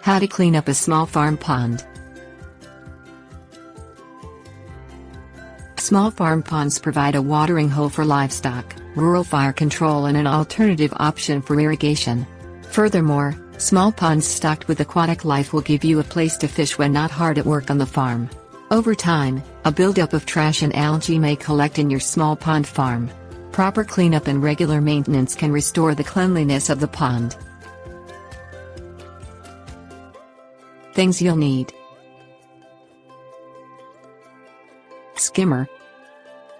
How to clean up a small farm pond. Small farm ponds provide a watering hole for livestock, rural fire control, and an alternative option for irrigation. Furthermore, small ponds stocked with aquatic life will give you a place to fish when not hard at work on the farm. Over time, a buildup of trash and algae may collect in your small pond farm. Proper cleanup and regular maintenance can restore the cleanliness of the pond. Things you'll need: skimmer,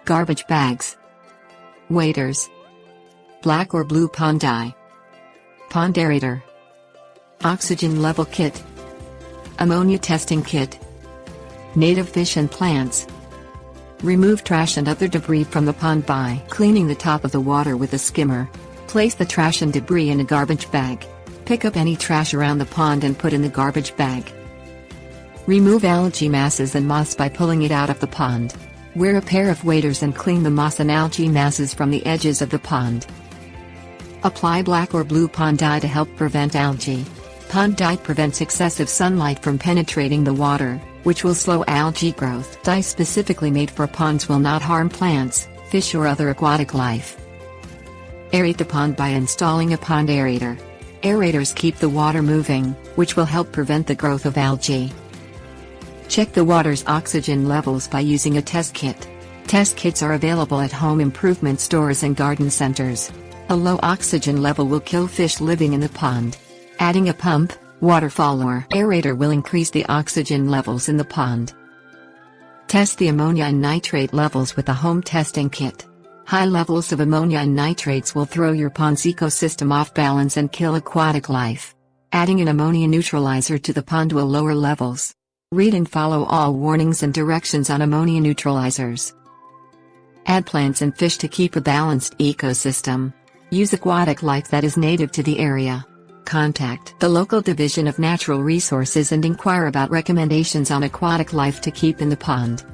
garbage bags, waders, black or blue pond dye, pond aerator, oxygen level kit, ammonia testing kit, native fish and plants. Remove trash and other debris from the pond by cleaning the top of the water with a skimmer. Place the trash and debris in a garbage bag. Pick up any trash around the pond and put in the garbage bag. Remove algae masses and moss by pulling it out of the pond. Wear a pair of waders and clean the moss and algae masses from the edges of the pond. Apply black or blue pond dye to help prevent algae. Pond dye prevents excessive sunlight from penetrating the water, which will slow algae growth. Dye specifically made for ponds will not harm plants, fish, or other aquatic life. Aerate the pond by installing a pond aerator. Aerators keep the water moving, which will help prevent the growth of algae. Check the water's oxygen levels by using a test kit. Test kits are available at home improvement stores and garden centers. A low oxygen level will kill fish living in the pond. Adding a pump, waterfall, or aerator will increase the oxygen levels in the pond. Test the ammonia and nitrate levels with a home testing kit. High levels of ammonia and nitrates will throw your pond's ecosystem off balance and kill aquatic life. Adding an ammonia neutralizer to the pond will lower levels. Read and follow all warnings and directions on ammonia neutralizers. Add plants and fish to keep a balanced ecosystem. Use aquatic life that is native to the area. Contact the local Division of Natural Resources and inquire about recommendations on aquatic life to keep in the pond.